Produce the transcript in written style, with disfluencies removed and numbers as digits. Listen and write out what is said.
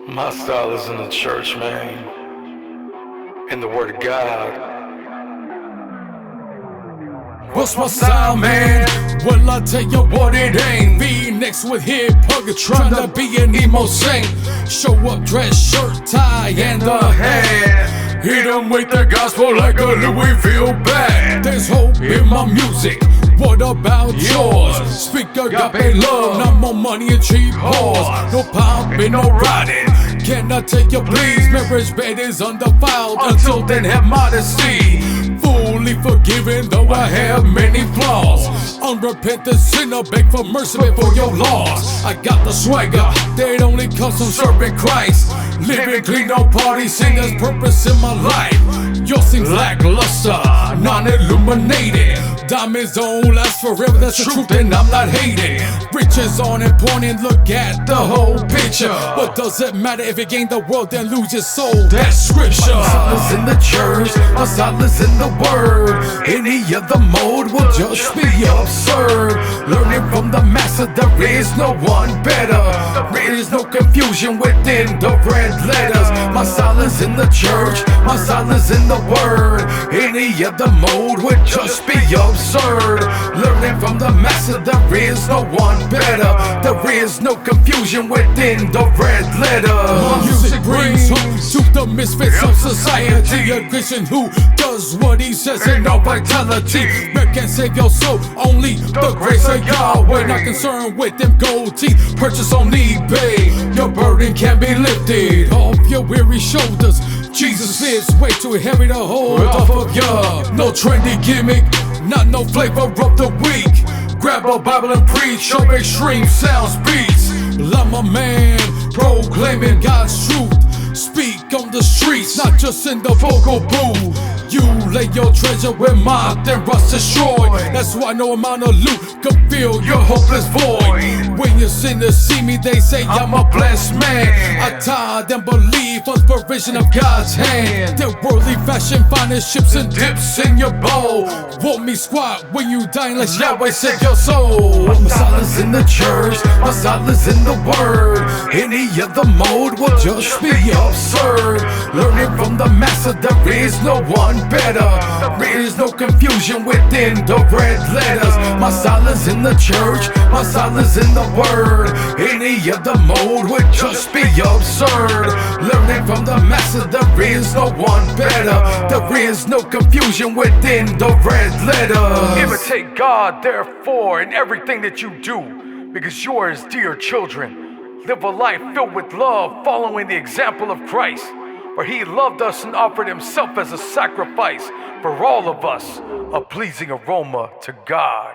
My style is in the church, man. In the word of God. What's my style, man? Well, I tell you what it ain't. V-necks with hip-hop, tryna be an emo saint. Show up, dress, shirt, tie, and a hat. Hit 'em with the gospel like a Louisville bat. There's hope in my music. What about yours? Speak agape love, not more money and cheap whores. No popping, no riding. Can I tell you please? Marriage bed is undefiled. Until then, have modesty. Fully forgiven, though I have many flaws. Unrepentant sinner, beg for mercy before your loss. I got the swagger that only comes from serving Christ. Living clean, no party, sin, there's purpose in my life. Yours seems lackluster, non-illuminated. Diamonds don't last forever, that's the truth and I'm not hating. Riches on and pointing, look at the whole picture. What does it matter if you gain the world and lose your soul? That's scripture. My silence in the church, my silence in the word. Any other mode will just be absurd. Learning from the master, there is no one better. There is no confusion within the red letters. My silence in the church, my silence in the word. Any other mode would just be absurd. Learning from the master, there is no one better. There is no confusion within the red letters. Music brings hope to the misfits of society. A Christian who does what he says in all vitality. Man can save your soul, only the grace of Yahweh. Not concerned with them gold teeth, purchase on eBay. Your burden can be lifted off your weary shoulders. Jesus is way too heavy to hold off of ya. No trendy gimmick, not no flavor of the week. Grab a Bible and preach, Xsp-Xtreme sounds beats. I'm a man proclaiming God's truth. Speak on the streets, not just in the vocal booth. You lay your treasure where moth and rust destroy. That's why no amount of loot can fill your hopeless void. When you sinners see me, they say I'm a blessed man. I tithe and believe on the provision of God's hand. Their worldly fashion, finest chips and dips in your bowl. Won't me squat when you die unless Yahweh save your soul. My silence in the church, my silence in the word. Any other mode will just be absurd. Learning from the master, there is no one better. There is no confusion within the red letters. My silence in the church, my silence in the word. Any other mode would just be absurd. Learning from the master, there is no one better. There is no confusion within the red letters. Imitate God, therefore, in everything that you do, because yours, dear children, live a life filled with love, following the example of Christ. For he loved us and offered himself as a sacrifice for all of us, a pleasing aroma to God.